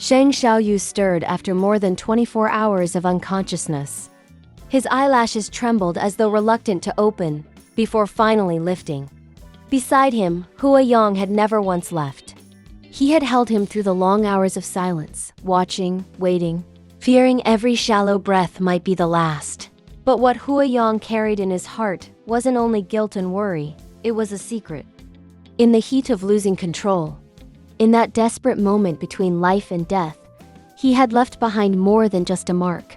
Sheng Shaoyou stirred after more than 24 hours of unconsciousness. His eyelashes trembled as though reluctant to open, before finally lifting. Beside him, Hua Yong had never once left. He had held him through the long hours of silence, watching, waiting, fearing every shallow breath might be the last. But what Hua Yong carried in his heart wasn't only guilt and worry, it was a secret. In the heat of losing control, in that desperate moment between life and death, he had left behind more than just a mark.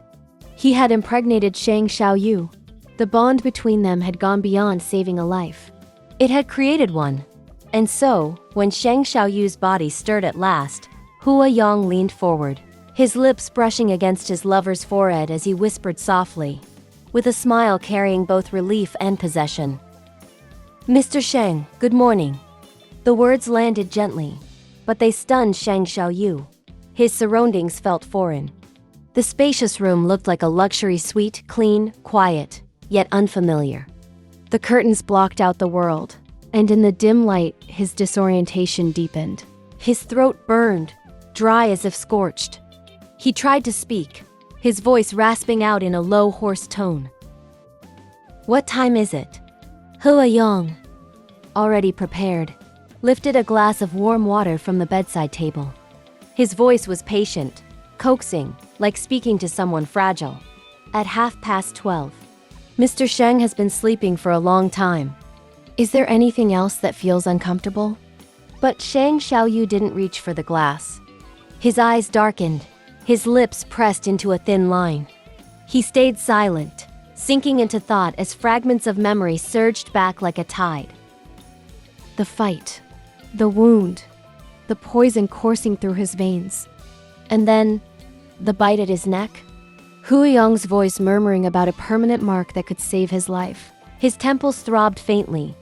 He had impregnated Sheng Shaoyou. The bond between them had gone beyond saving a life. It had created one. And so, when Sheng Shaoyou's body stirred at last, Hua Yong leaned forward, his lips brushing against his lover's forehead as he whispered softly, with a smile carrying both relief and possession. "Mr. Sheng, good morning." The words landed gently, but they stunned Sheng Shaoyou. His surroundings felt foreign. The spacious room looked like a luxury suite, clean, quiet, yet unfamiliar. The curtains blocked out the world, and in the dim light, his disorientation deepened. His throat burned, dry as if scorched. He tried to speak, his voice rasping out in a low, hoarse tone. "What time is it?" Hua Yong, already prepared, lifted a glass of warm water from the bedside table. His voice was patient, coaxing, like speaking to someone fragile. "At 12:30. Mr. Sheng has been sleeping for a long time. Is there anything else that feels uncomfortable?" But Sheng Shaoyou didn't reach for the glass. His eyes darkened, his lips pressed into a thin line. He stayed silent, sinking into thought as fragments of memory surged back like a tide. The fight, the wound, the poison coursing through his veins. And then, the bite at his neck. Hua Yong's voice murmuring about a permanent mark that could save his life. His temples throbbed faintly,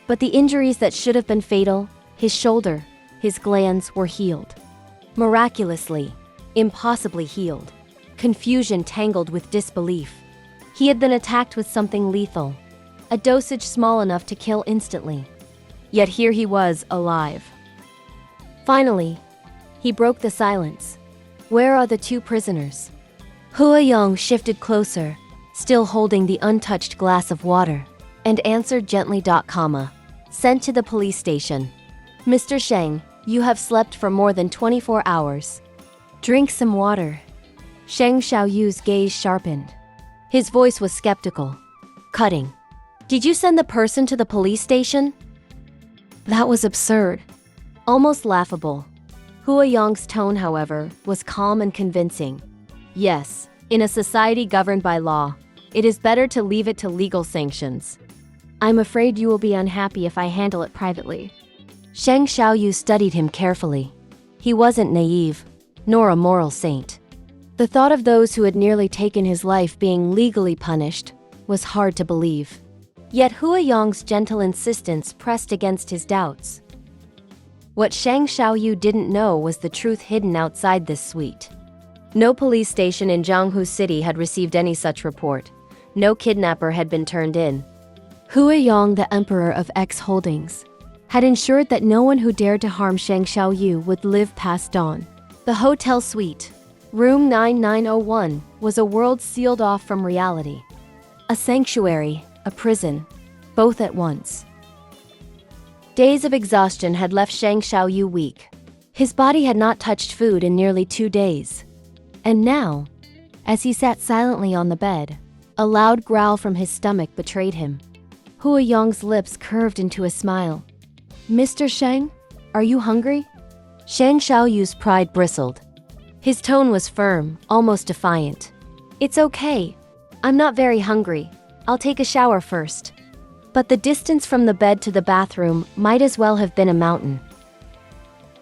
but the injuries that should have been fatal, his shoulder, his glands, were healed. Miraculously, impossibly healed. Confusion tangled with disbelief. He had been attacked with something lethal, a dosage small enough to kill instantly. Yet here he was, alive. Finally, he broke the silence. "Where are the two prisoners?" Hua Yong shifted closer, still holding the untouched glass of water, and answered gently, "Sent to the police station. Mr. Sheng, you have slept for more than 24 hours. Drink some water." Sheng Shaoyou's gaze sharpened. His voice was skeptical, cutting. "Did you send the person to the police station?" That was absurd, almost laughable. Hua Yong's tone, however, was calm and convincing. "Yes, in a society governed by law, it is better to leave it to legal sanctions. I'm afraid you will be unhappy if I handle it privately." Sheng Shaoyou studied him carefully. He wasn't naive, nor a moral saint. The thought of those who had nearly taken his life being legally punished was hard to believe. Yet Hua Yong's gentle insistence pressed against his doubts. What Sheng Shaoyou didn't know was the truth hidden outside this suite. No police station in Jianghu City had received any such report. No kidnapper had been turned in. Hua Yong, the emperor of X Holdings, had ensured that no one who dared to harm Sheng Shaoyou would live past dawn. The hotel suite, room 9901, was a world sealed off from reality. A sanctuary, a prison, both at once. Days of exhaustion had left Sheng Shaoyou weak. His body had not touched food in nearly 2 days. And now, as he sat silently on the bed, a loud growl from his stomach betrayed him. Hua Yong's lips curved into a smile. "Mr. Sheng, are you hungry?" Sheng Shaoyou's pride bristled. His tone was firm, almost defiant. "It's okay. I'm not very hungry. I'll take a shower first." But the distance from the bed to the bathroom might as well have been a mountain.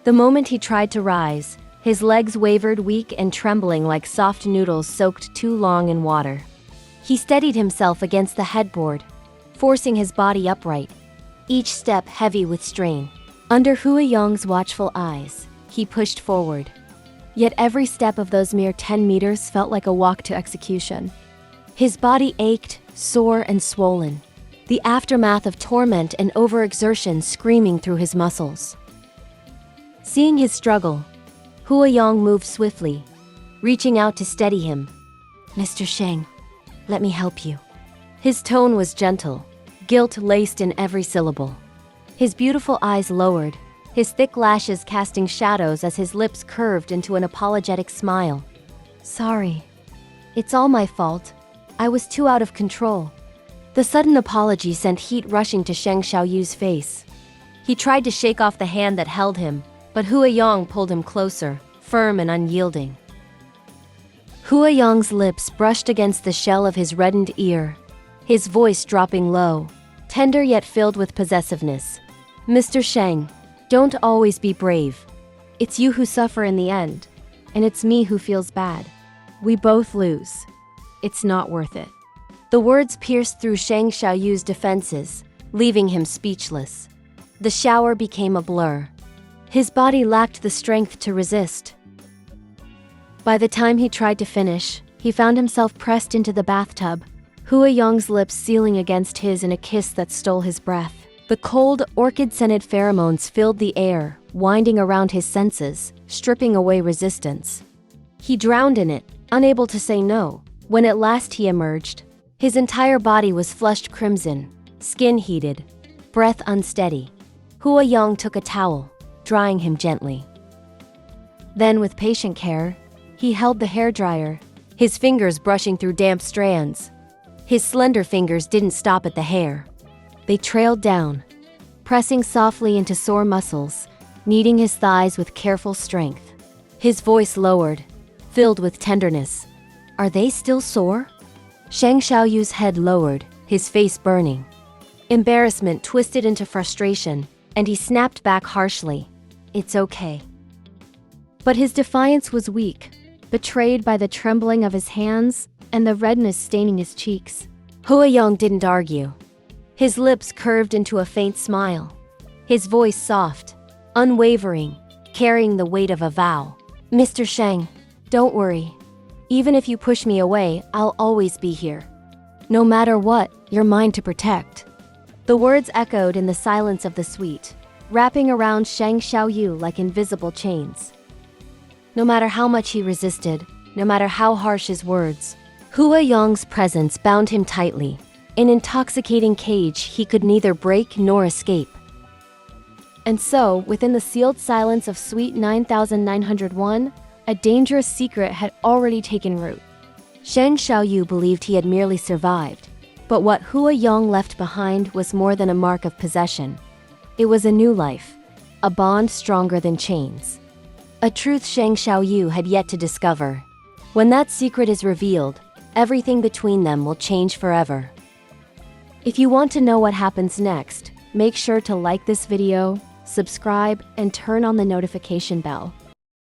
The moment he tried to rise, his legs wavered, weak and trembling like soft noodles soaked too long in water. He steadied himself against the headboard, forcing his body upright, each step heavy with strain. Under Hua Yong's watchful eyes, he pushed forward. Yet every step of those mere 10 meters felt like a walk to execution. His body ached, sore and swollen, the aftermath of torment and overexertion screaming through his muscles. Seeing his struggle, Hua Yong moved swiftly, reaching out to steady him. "Mr. Sheng, let me help you." His tone was gentle, guilt laced in every syllable. His beautiful eyes lowered, his thick lashes casting shadows as his lips curved into an apologetic smile. "Sorry. It's all my fault. I was too out of control." The sudden apology sent heat rushing to Sheng Shaoyu's face. He tried to shake off the hand that held him, but Hua Yong pulled him closer, firm and unyielding. Hua Yong's lips brushed against the shell of his reddened ear, his voice dropping low, tender yet filled with possessiveness. "Mr. Sheng, don't always be brave. It's you who suffer in the end, and it's me who feels bad. We both lose. It's not worth it." The words pierced through Sheng Shaoyu's defenses, leaving him speechless. The shower became a blur. His body lacked the strength to resist. By the time he tried to finish, he found himself pressed into the bathtub, Hua Yong's lips sealing against his in a kiss that stole his breath. The cold, orchid-scented pheromones filled the air, winding around his senses, stripping away resistance. He drowned in it, unable to say no. When at last he emerged, his entire body was flushed crimson, skin heated, breath unsteady. Hua Yong took a towel, drying him gently. Then, with patient care, he held the hairdryer, his fingers brushing through damp strands. His slender fingers didn't stop at the hair. They trailed down, pressing softly into sore muscles, kneading his thighs with careful strength. His voice lowered, filled with tenderness. "Are they still sore?" Sheng Shaoyu's head lowered, his face burning. Embarrassment twisted into frustration, and he snapped back harshly. "It's okay." But his defiance was weak, betrayed by the trembling of his hands and the redness staining his cheeks. Hua Yong didn't argue. His lips curved into a faint smile. His voice soft, unwavering, carrying the weight of a vow. "Mr. Sheng, don't worry. Even if you push me away, I'll always be here. No matter what, you're mine to protect." The words echoed in the silence of the suite, wrapping around Sheng Shaoyu like invisible chains. No matter how much he resisted, no matter how harsh his words, Hua Yong's presence bound him tightly, an intoxicating cage he could neither break nor escape. And so, within the sealed silence of Suite 9901, a dangerous secret had already taken root. Sheng Shaoyu believed he had merely survived, but what Hua Yong left behind was more than a mark of possession. It was a new life, a bond stronger than chains. A truth Sheng Shaoyu had yet to discover. When that secret is revealed, everything between them will change forever. If you want to know what happens next, make sure to like this video, subscribe, and turn on the notification bell.